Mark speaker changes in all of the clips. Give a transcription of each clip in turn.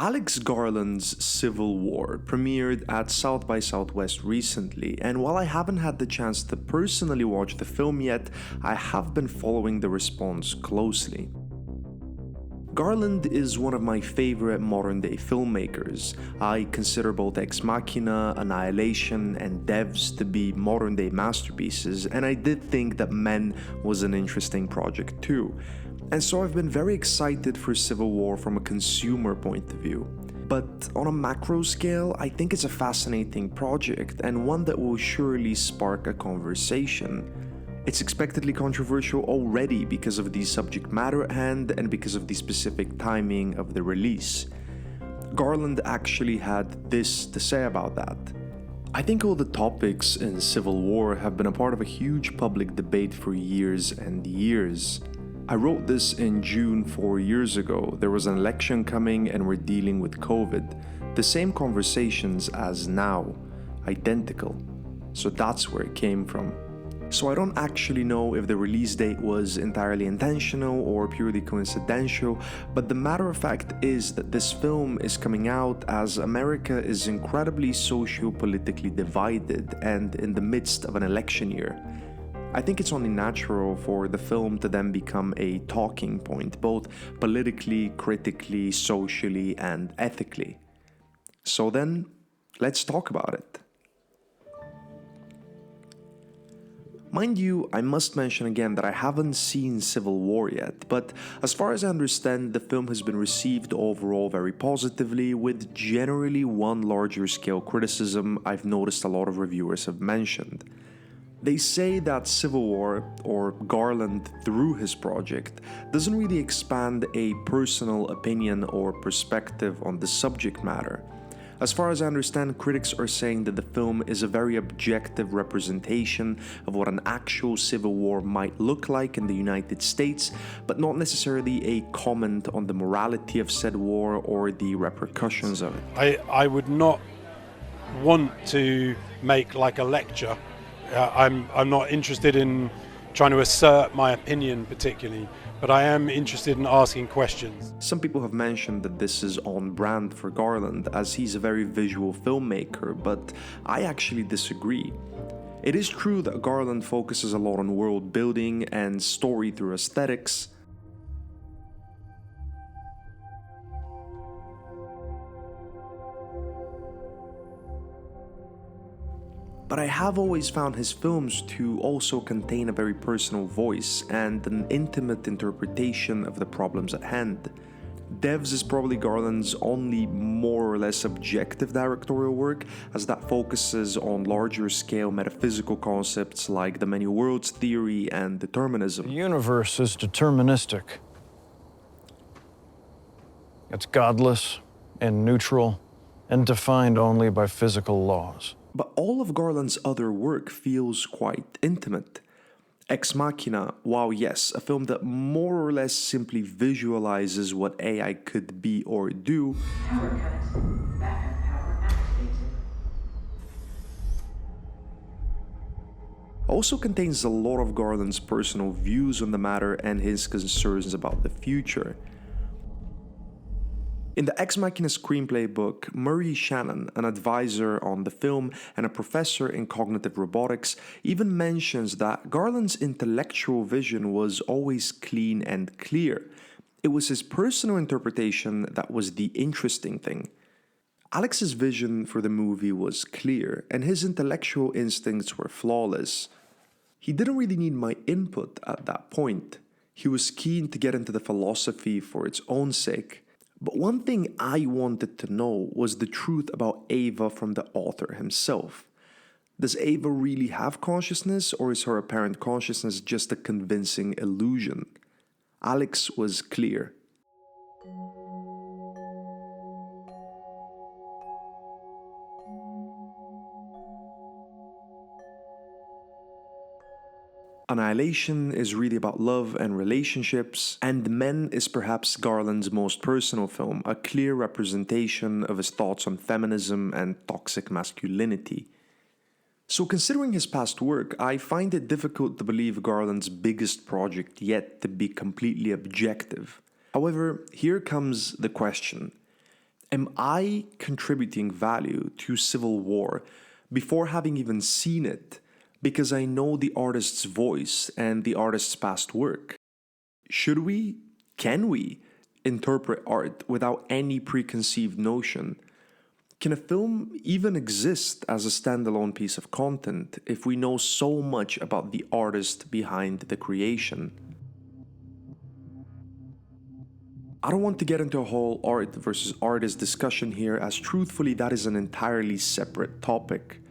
Speaker 1: Alex Garland's Civil War premiered at South by Southwest recently, and while I haven't had the chance to personally watch the film yet, I have been following the response closely. Garland is one of my favorite modern-day filmmakers. I consider both Ex Machina, Annihilation, and Devs to be modern-day masterpieces, and I did think that Men was an interesting project too. And so I've been very excited for Civil War from a consumer point of view. But on a macro scale, I think it's a fascinating project and one that will surely spark a conversation. It's expectedly controversial already because of the subject matter at hand and because of the specific timing of the release. Garland actually had this to say about that. I think all the topics in Civil War have been a part of a huge public debate for years and years. I wrote this in June 4 years ago. There was an election coming and we're dealing with COVID. The same conversations as now, identical. So that's where it came from. So I don't actually know if the release date was entirely intentional or purely coincidental, but the matter of fact is that this film is coming out as America is incredibly socio-politically divided and in the midst of an election year. I think it's only natural for the film to then become a talking point, both politically, critically, socially, and ethically. So then, let's talk about it. Mind you, I must mention again that I haven't seen Civil War yet, but as far as I understand, the film has been received overall very positively, with generally one larger scale criticism I've noticed a lot of reviewers have mentioned. They say that Civil War, or Garland through his project, doesn't really expand a personal opinion or perspective on the subject matter. As far as I understand, critics are saying that the film is a very objective representation of what an actual civil war might look like in the United States, but not necessarily a comment on the morality of said war or the repercussions of it.
Speaker 2: I would not want to make like a lecture. I'm not interested in trying to assert my opinion particularly, but I am interested in asking questions.
Speaker 1: Some people have mentioned that this is on brand for Garland, as he's a very visual filmmaker, but I actually disagree. It is true that Garland focuses a lot on world building and story through aesthetics, but I have always found his films to also contain a very personal voice and an intimate interpretation of the problems at hand. Devs is probably Garland's only more or less objective directorial work, as that focuses on larger scale metaphysical concepts like the many worlds theory and determinism.
Speaker 3: The universe is deterministic. It's godless and neutral and defined only by physical laws.
Speaker 1: But all of Garland's other work feels quite intimate. Ex Machina, while yes, a film that more or less simply visualizes what AI could be or do,
Speaker 4: power cut. Backup power activated.
Speaker 1: also contains a lot of Garland's personal views on the matter and his concerns about the future. In the Ex Machina screenplay book, Murray Shannon, an advisor on the film and a professor in cognitive robotics, even mentions that Garland's intellectual vision was always clean and clear. It was his personal interpretation that was the interesting thing. Alex's vision for the movie was clear, and his intellectual instincts were flawless. He didn't really need my input at that point. He was keen to get into the philosophy for its own sake. But one thing I wanted to know was the truth about Ava from the author himself. Does Ava really have consciousness, or is her apparent consciousness just a convincing illusion? Alex was clear. Annihilation is really about love and relationships, and Men is perhaps Garland's most personal film, a clear representation of his thoughts on feminism and toxic masculinity. So considering his past work, I find it difficult to believe Garland's biggest project yet to be completely objective. However, here comes the question. Am I contributing value to Civil War before having even seen it because I know the artist's voice and the artist's past work? Should we, can we, interpret art without any preconceived notion? Can a film even exist as a standalone piece of content if we know so much about the artist behind the creation? I don't want to get into a whole art versus artist discussion here, as truthfully that is an entirely separate topic.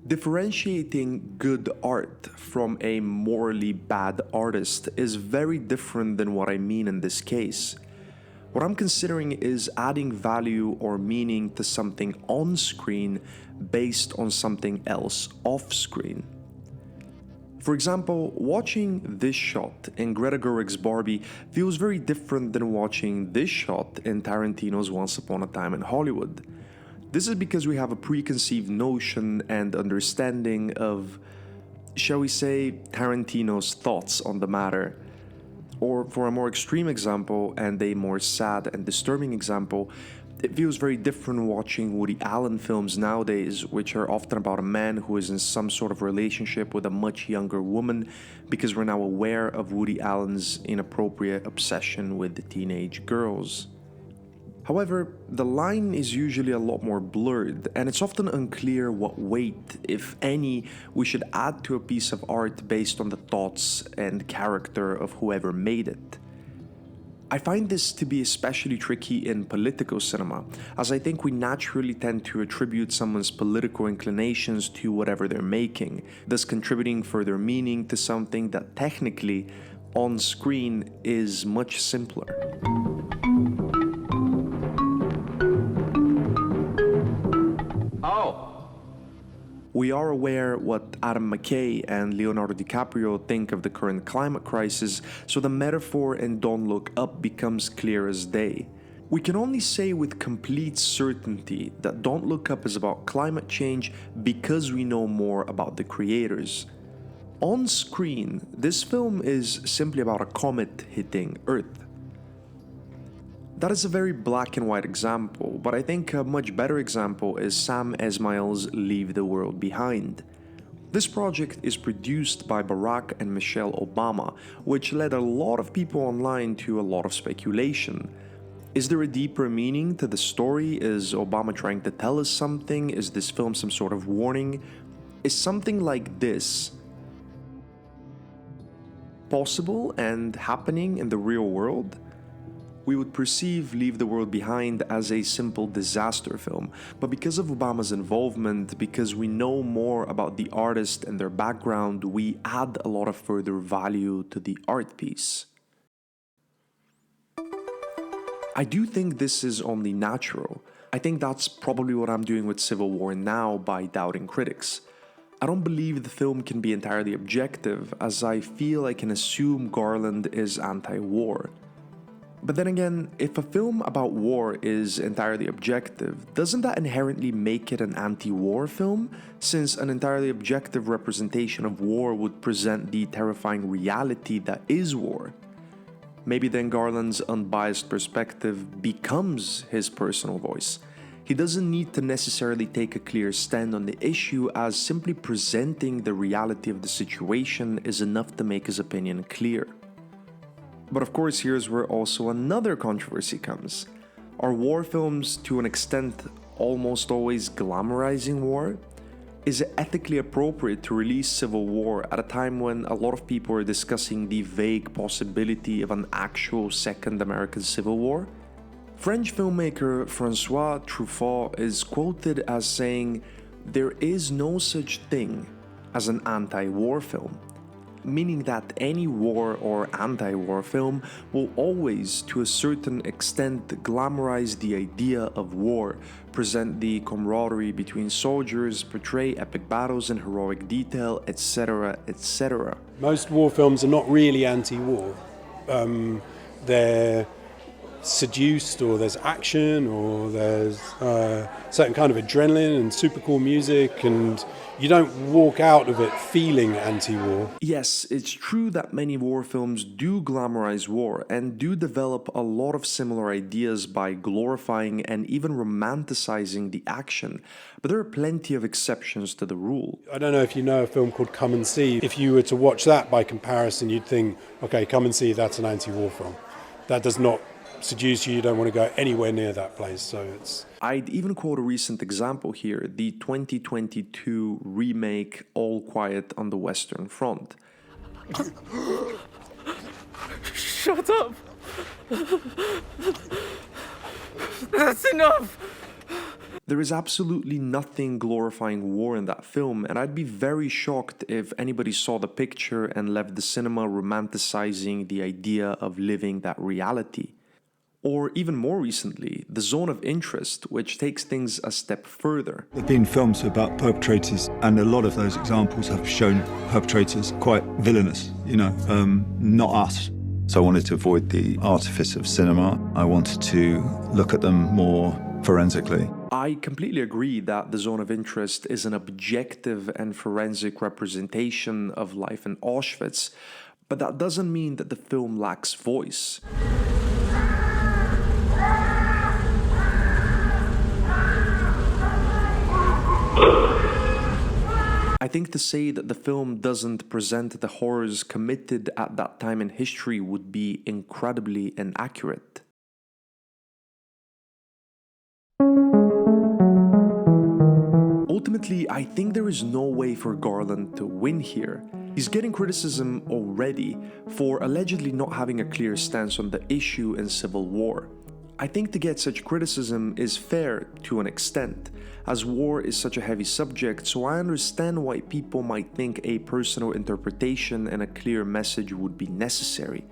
Speaker 1: Differentiating good art from a morally bad artist is very different than what I mean in this case. What I'm considering is adding value or meaning to something on screen based on something else off screen. For example, watching this shot in Greta Gerwig's Barbie feels very different than watching this shot in Tarantino's Once Upon a Time in Hollywood. This is because we have a preconceived notion and understanding of, shall we say, Tarantino's thoughts on the matter. Or for a more extreme example and a more sad and disturbing example, it feels very different watching Woody Allen films nowadays, which are often about a man who is in some sort of relationship with a much younger woman, because we're now aware of Woody Allen's inappropriate obsession with the teenage girls. However, the line is usually a lot more blurred, and it's often unclear what weight, if any, we should add to a piece of art based on the thoughts and character of whoever made it. I find this to be especially tricky in political cinema, as I think we naturally tend to attribute someone's political inclinations to whatever they're making, thus contributing further meaning to something that technically, on screen, is much simpler. We are aware what Adam McKay and Leonardo DiCaprio think of the current climate crisis, so the metaphor in Don't Look Up becomes clear as day. We can only say with complete certainty that Don't Look Up is about climate change because we know more about the creators. On screen, this film is simply about a comet hitting Earth. That is a very black and white example, but I think a much better example is Sam Esmail's Leave the World Behind. This project is produced by Barack and Michelle Obama, which led a lot of people online to a lot of speculation. Is there a deeper meaning to the story? Is Obama trying to tell us something? Is this film some sort of warning? Is something like this possible and happening in the real world? We would perceive Leave the World Behind as a simple disaster film, but because of Obama's involvement, because we know more about the artist and their background, we add a lot of further value to the art piece. I do think this is only natural. I think that's probably what I'm doing with Civil War now by doubting critics. I don't believe the film can be entirely objective, as I feel I can assume Garland is anti-war. But then again, if a film about war is entirely objective, doesn't that inherently make it an anti-war film? Since an entirely objective representation of war would present the terrifying reality that is war. Maybe then Garland's unbiased perspective becomes his personal voice. He doesn't need to necessarily take a clear stand on the issue, as simply presenting the reality of the situation is enough to make his opinion clear. But of course, here's where also another controversy comes. Are war films, to an extent, almost always glamorizing war? Is it ethically appropriate to release Civil War at a time when a lot of people are discussing the vague possibility of an actual Second American Civil War? French filmmaker François Truffaut is quoted as saying, "There is no such thing as an anti-war film," meaning that any war or anti-war film will always, to a certain extent, glamorize the idea of war, present the camaraderie between soldiers, portray epic battles in heroic detail, etc., etc.
Speaker 2: Most war films are not really anti-war. They're seduced, or there's action, or there's certain kind of adrenaline and super cool music, and you don't walk out of it feeling anti-war.
Speaker 1: Yes, it's true that many war films do glamorize war and do develop a lot of similar ideas by glorifying and even romanticizing the action, but there are plenty of exceptions to the rule.
Speaker 2: I don't know if you know a film called Come and See. If you were to watch that by comparison, you'd think, okay, Come and See, that's an anti-war film. That does not seduce you don't want to go anywhere near that place. So it's...
Speaker 1: I'd even quote a recent example here, the 2022 remake All Quiet on the Western Front.
Speaker 5: Shut up! That's enough!
Speaker 1: There is absolutely nothing glorifying war in that film, and I'd be very shocked if anybody saw the picture and left the cinema romanticizing the idea of living that reality. Or even more recently, The Zone of Interest, which takes things a step further.
Speaker 6: There have been films about perpetrators, and a lot of those examples have shown perpetrators quite villainous, not us.
Speaker 7: So I wanted to avoid the artifice of cinema. I wanted to look at them more forensically.
Speaker 1: I completely agree that The Zone of Interest is an objective and forensic representation of life in Auschwitz, but that doesn't mean that the film lacks voice. I think to say that the film doesn't present the horrors committed at that time in history would be incredibly inaccurate. Ultimately, I think there is no way for Garland to win here. He's getting criticism already for allegedly not having a clear stance on the issue in civil war. I think to get such criticism is fair to an extent, as war is such a heavy subject, so I understand why people might think a personal interpretation and a clear message would be necessary.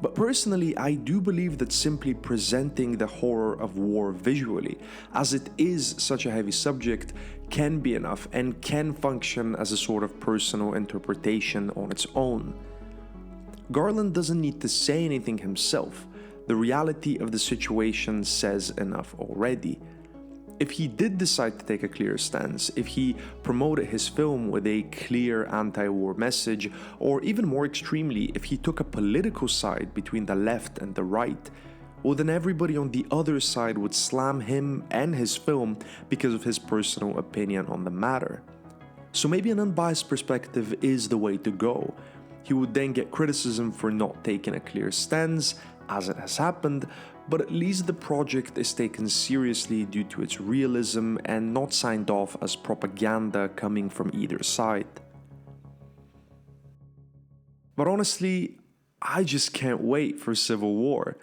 Speaker 1: But personally, I do believe that simply presenting the horror of war visually, as it is such a heavy subject, can be enough and can function as a sort of personal interpretation on its own. Garland doesn't need to say anything himself. The reality of the situation says enough already. If he did decide to take a clear stance, if he promoted his film with a clear anti-war message, or even more extremely, if he took a political side between the left and the right, well then everybody on the other side would slam him and his film because of his personal opinion on the matter. So maybe an unbiased perspective is the way to go. He would then get criticism for not taking a clear stance, as it has happened, but at least the project is taken seriously due to its realism and not signed off as propaganda coming from either side. But honestly, I just can't wait for Civil War.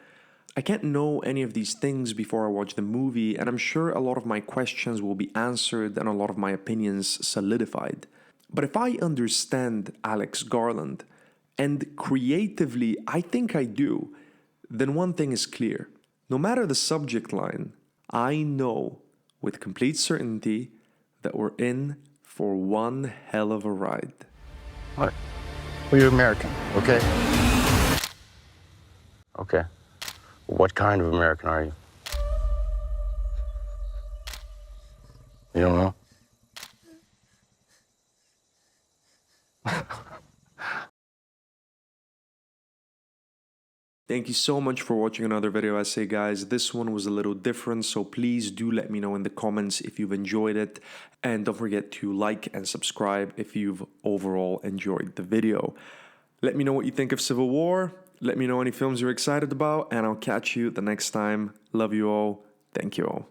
Speaker 1: I can't know any of these things before I watch the movie, and I'm sure a lot of my questions will be answered and a lot of my opinions solidified. But if I understand Alex Garland, and creatively I think I do, then one thing is clear. No matter the subject line, I know with complete certainty that we're in for one hell of a ride.
Speaker 8: What? Well, you're American, okay? Okay. What kind of American are you? You don't know?
Speaker 1: Thank you so much for watching another video essay, guys. This one was a little different, so please do let me know in the comments if you've enjoyed it. And don't forget to like and subscribe if you've overall enjoyed the video. Let me know what you think of Civil War. Let me know any films you're excited about, and I'll catch you the next time. Love you all. Thank you all.